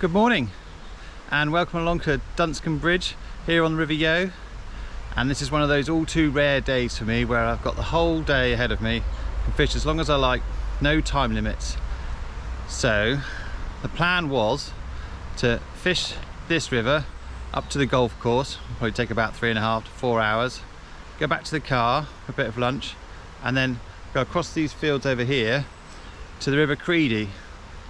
Good morning and welcome along to Dunscombe Bridge here on the River Yeo, and this is one of those all too rare days for me where I've got the whole day ahead of me, can fish as long as I like, no time limits. So the plan was to fish this river up to the golf course. It'll probably take about 3.5 to 4 hours, go back to the car for a bit of lunch, and then go across these fields over here to the River Creedy,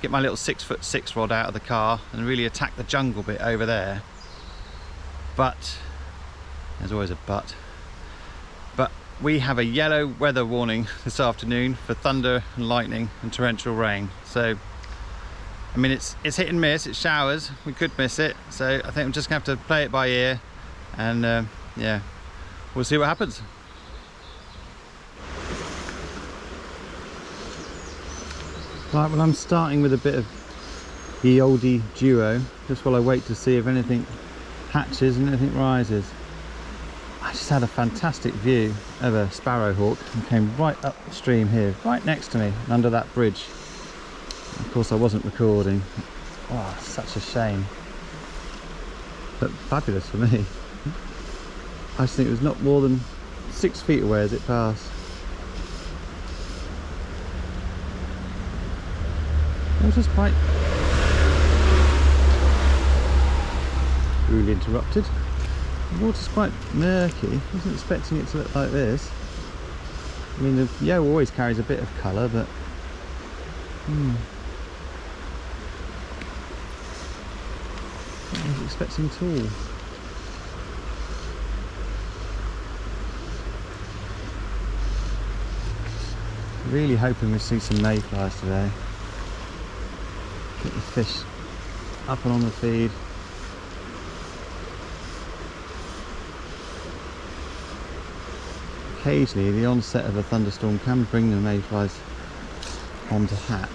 get my little 6'6" rod out of the car and really attack the jungle bit over there. But there's always a but we have a yellow weather warning this afternoon for thunder and lightning and torrential rain. So I mean, it's hit and miss, it's showers, we could miss it, so I think I'm just gonna have to play it by ear, and yeah, we'll see what happens. Right, well, I'm starting with a bit of the oldie duo, just while I wait to see if anything hatches and anything rises. I just had a fantastic view of a sparrowhawk and came right upstream here, right next to me, under that bridge. Of course I wasn't recording. Oh, such a shame. But fabulous for me. I just think it was not more than 6 feet away as it passed. It was just quite rudely interrupted. The water's quite murky. I wasn't expecting it to look like this. I mean, the Yeo always carries a bit of colour, but I wasn't expecting at all. Really hoping we see some mayflies today. Get the fish up and on the feed. Occasionally the onset of a thunderstorm can bring the mayflies on to hatch.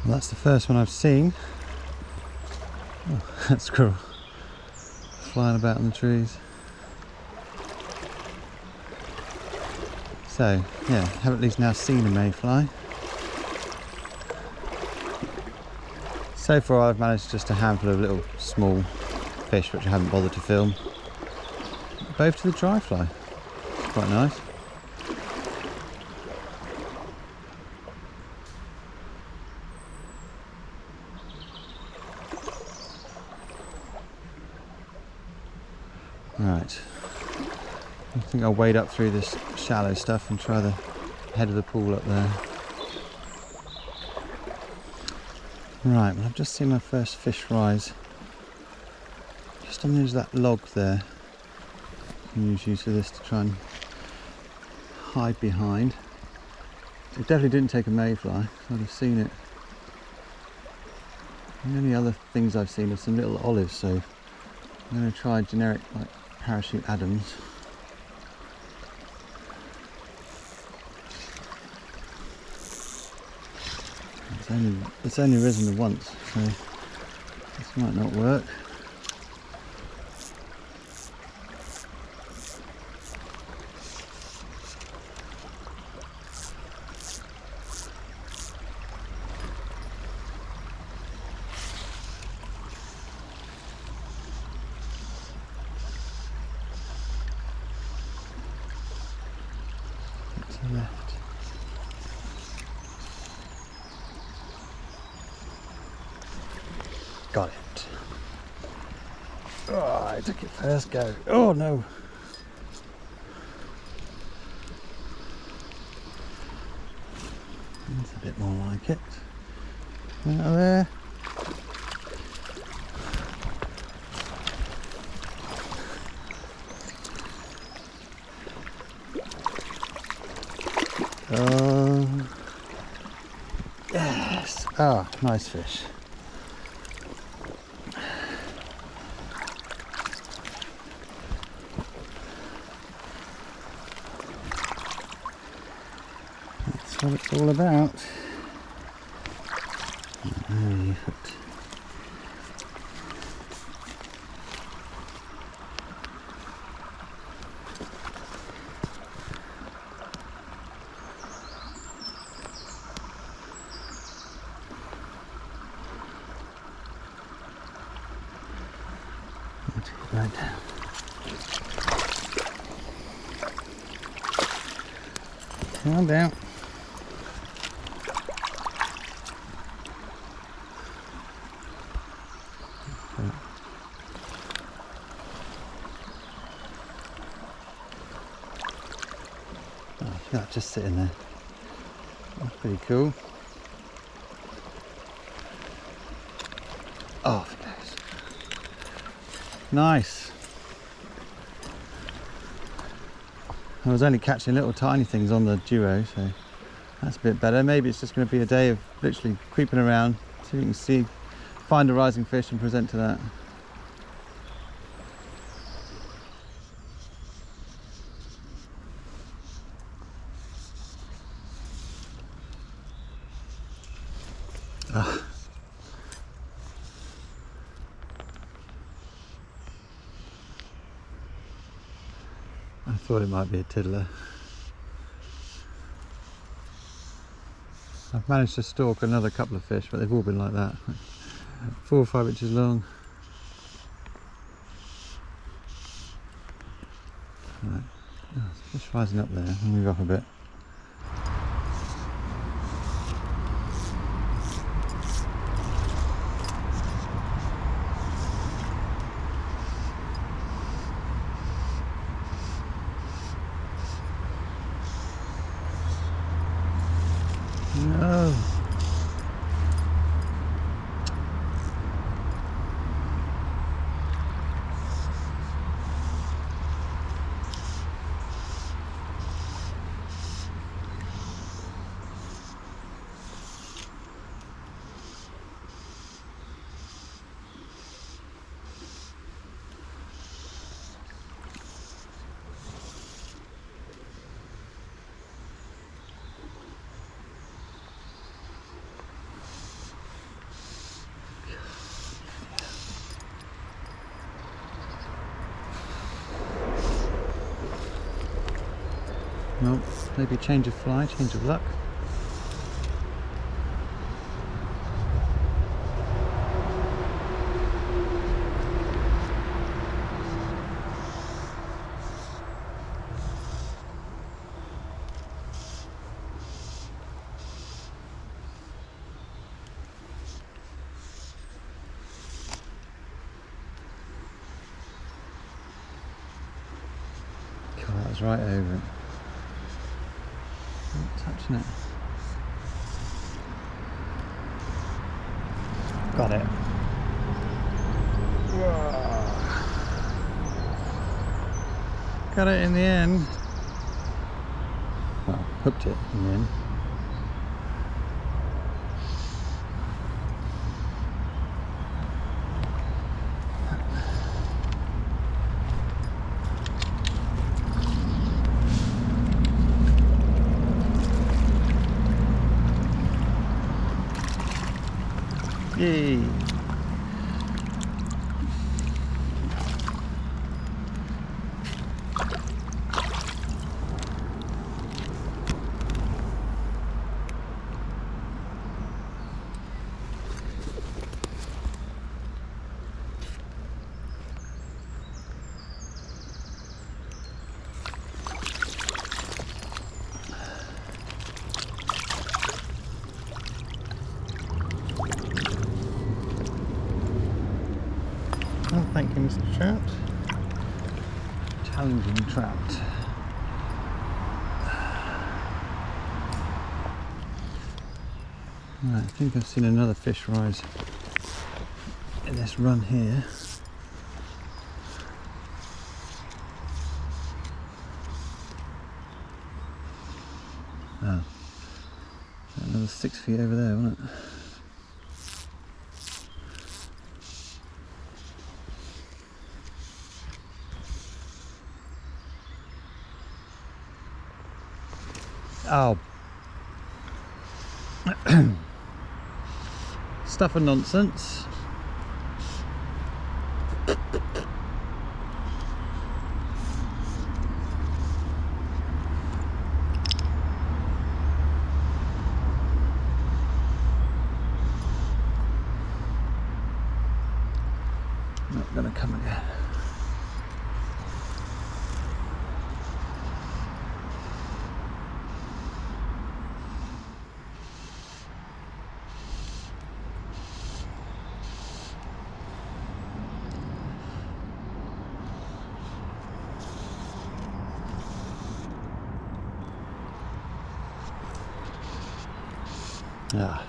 Well, that's the first one I've seen. Oh, that squirrel flying about in the trees. So yeah, have at least now seen a mayfly. So far I've managed just a handful of little small fish which I haven't bothered to film. Both to the dry fly. It's quite nice. Right, I think I'll wade up through this shallow stuff and try the head of the pool up there. Right, well, I've just seen my first fish rise. Just on the edge of that log there. I can use use of this to try and hide behind. It definitely didn't take a mayfly, so I'd have seen it. The only other things I've seen are some little olives, so I'm going to try generic like parachute Adams. It's only risen once, so this might not work. To the left. Got it. Oh, I took it first go. Oh no. That's a bit more like it. Out there. Yes. Ah, nice fish. That's what it's all about. Right. Calm down. Okay. Oh, yeah, just sitting there. That's pretty cool. Off it goes. Nice. I was only catching little tiny things on the duo, so that's a bit better. Maybe it's just going to be a day of literally creeping around, see if you can see, find a rising fish and present to that. Ah. I thought it might be a tiddler. I've managed to stalk another couple of fish, but they've all been like that. 4 or 5 inches long. Right. Oh, fish rising up there. I'll move off a bit. No. Well, maybe a change of fly, change of luck. God, that was right over it. Not touching it. Got it. Whoa. Got it in the end. Well, hooked it in the end. Yay! Oh, thank you, Mr. Trout. Challenging trout. Right, I think I've seen another fish rise in this run here. Oh, another 6 feet over there, wasn't it? Oh. Stuff and nonsense. Not gonna come again. Ah.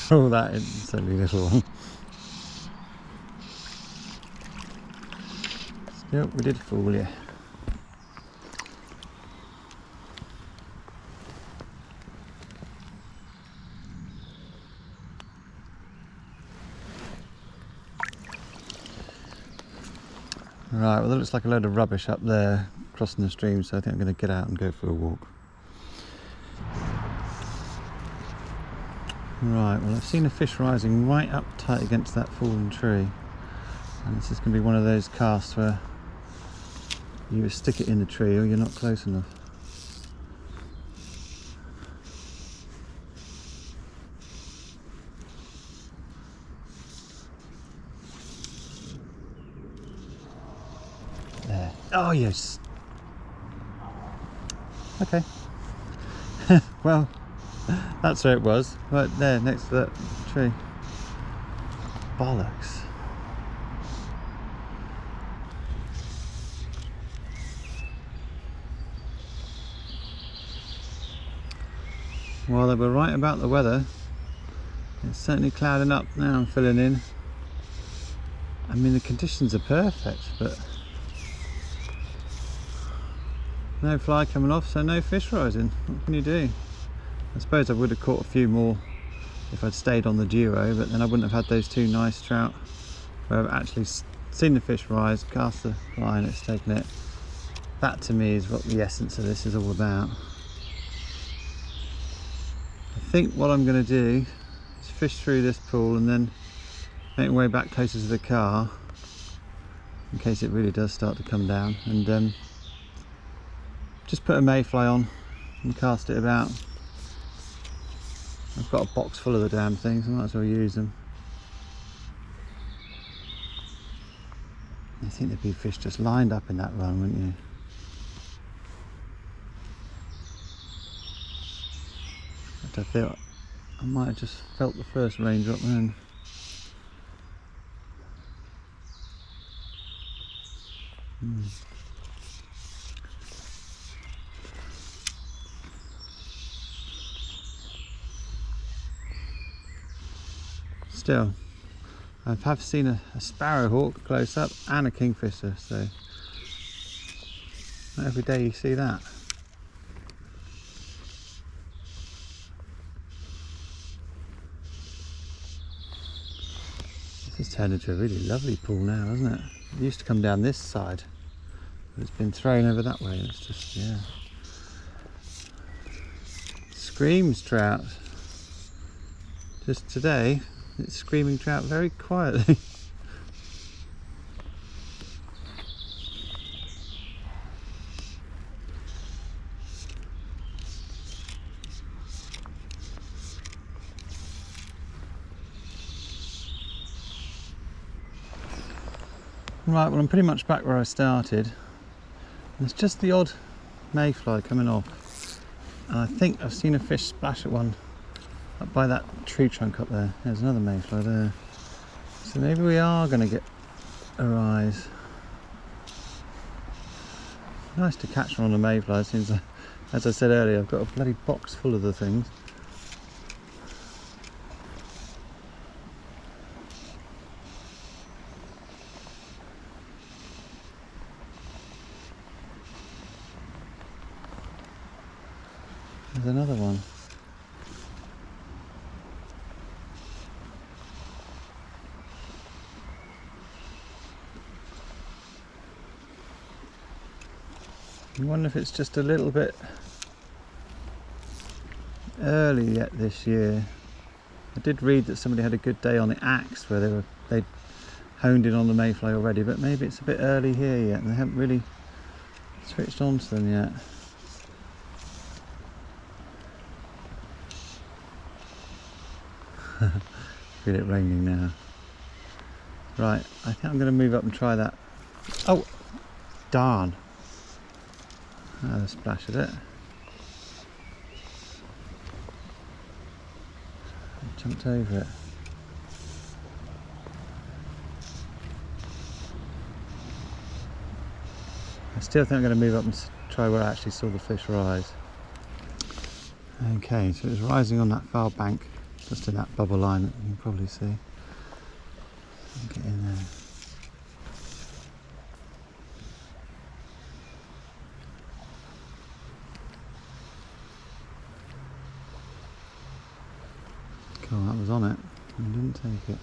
Oh, that instantly little one. Still, we did fool you. Right, well, it looks like a load of rubbish up there crossing the stream, so I think I'm going to get out and go for a walk. Right, well, I've seen a fish rising right up tight against that fallen tree, and this is going to be one of those casts where you either stick it in the tree or you're not close enough. There. Oh yes. Okay. Well, that's where it was, right there next to that tree. Bollocks. Well, they were right about the weather. It's certainly clouding up now and filling in. I mean, the conditions are perfect, but no fly coming off, so no fish rising. What can you do? I suppose I would have caught a few more if I'd stayed on the duo, but then I wouldn't have had those two nice trout where I've actually seen the fish rise, cast the fly and it's taken it. That to me is what the essence of this is all about. I think what I'm going to do is fish through this pool and then make my way back closer to the car in case it really does start to come down, and just put a mayfly on and cast it about. I've got a box full of the damn things, I might as well use them. I think there'd be fish just lined up in that run, wouldn't you? But I feel I might have just felt the first raindrop then. Still, I have seen a sparrowhawk close up and a kingfisher, so not every day you see that. This has turned into a really lovely pool now, hasn't it? It used to come down this side, but it's been thrown over that way. It's just, yeah. Screams trout. Just today, it's screaming trout very quietly. Right, well, I'm pretty much back where I started. There's just the odd mayfly coming off, and I think I've seen a fish splash at one up by that tree trunk up there. There's another mayfly there, so maybe we are going to get a rise. Nice to catch one on a mayfly, since, as I said earlier, I've got a bloody box full of the things. There's another one. I wonder if it's just a little bit early yet this year. I did read that somebody had a good day on the axe where they'd honed in on the mayfly already, but maybe it's a bit early here yet and they haven't really switched on to them yet. Feel it raining now. Right, I think I'm going to move up and try that. Oh, darn. That a splash at it. I jumped over it. I still think I'm going to move up and try where I actually saw the fish rise. Okay, so it's rising on that far bank, just in that bubble line that you can probably see. Get in there. Cool, that was on it and didn't take it.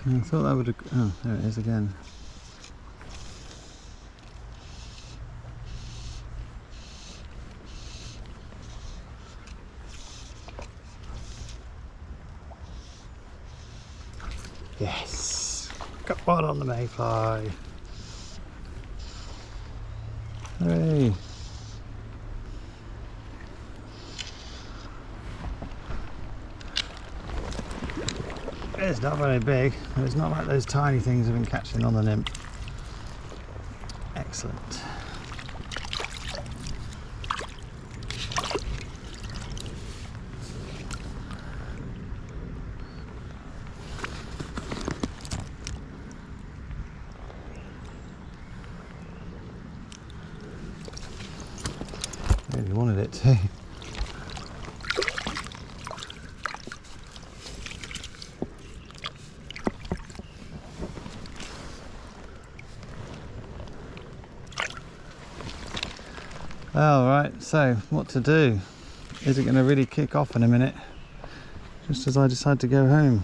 I thought that would have... oh, there it is again. Yes! Got one on the mayfly. Hooray! It's not very big, but it's not like those tiny things have been catching on the nymph. Excellent. Really wanted it too. All right, so what to do? Is it going to really kick off in a minute? Just as I decide to go home.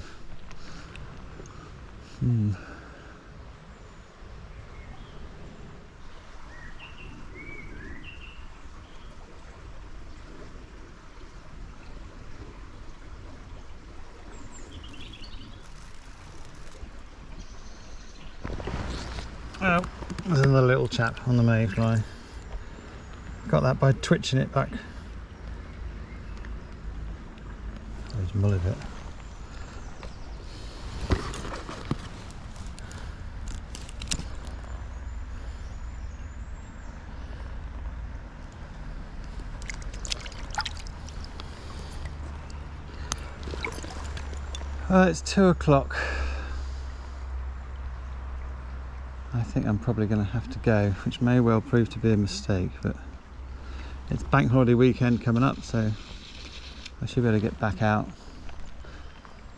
Oh, there's another little chap on the mayfly. Got that by twitching it back. There's mullet it. It's 2 o'clock. I think I'm probably going to have to go, which may well prove to be a mistake, but it's bank holiday weekend coming up, so I should be able to get back out.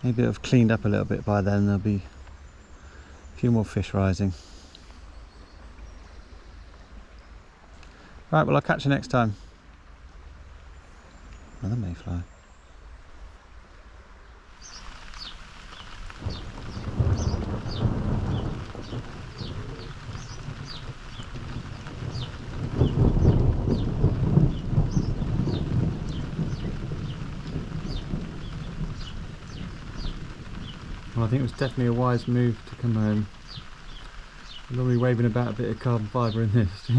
Maybe it'll have cleaned up a little bit by then. There'll be a few more fish rising. Right, well, I'll catch you next time. Another mayfly. Well, I think it was definitely a wise move to come home. I'm normally waving about a bit of carbon fibre in this.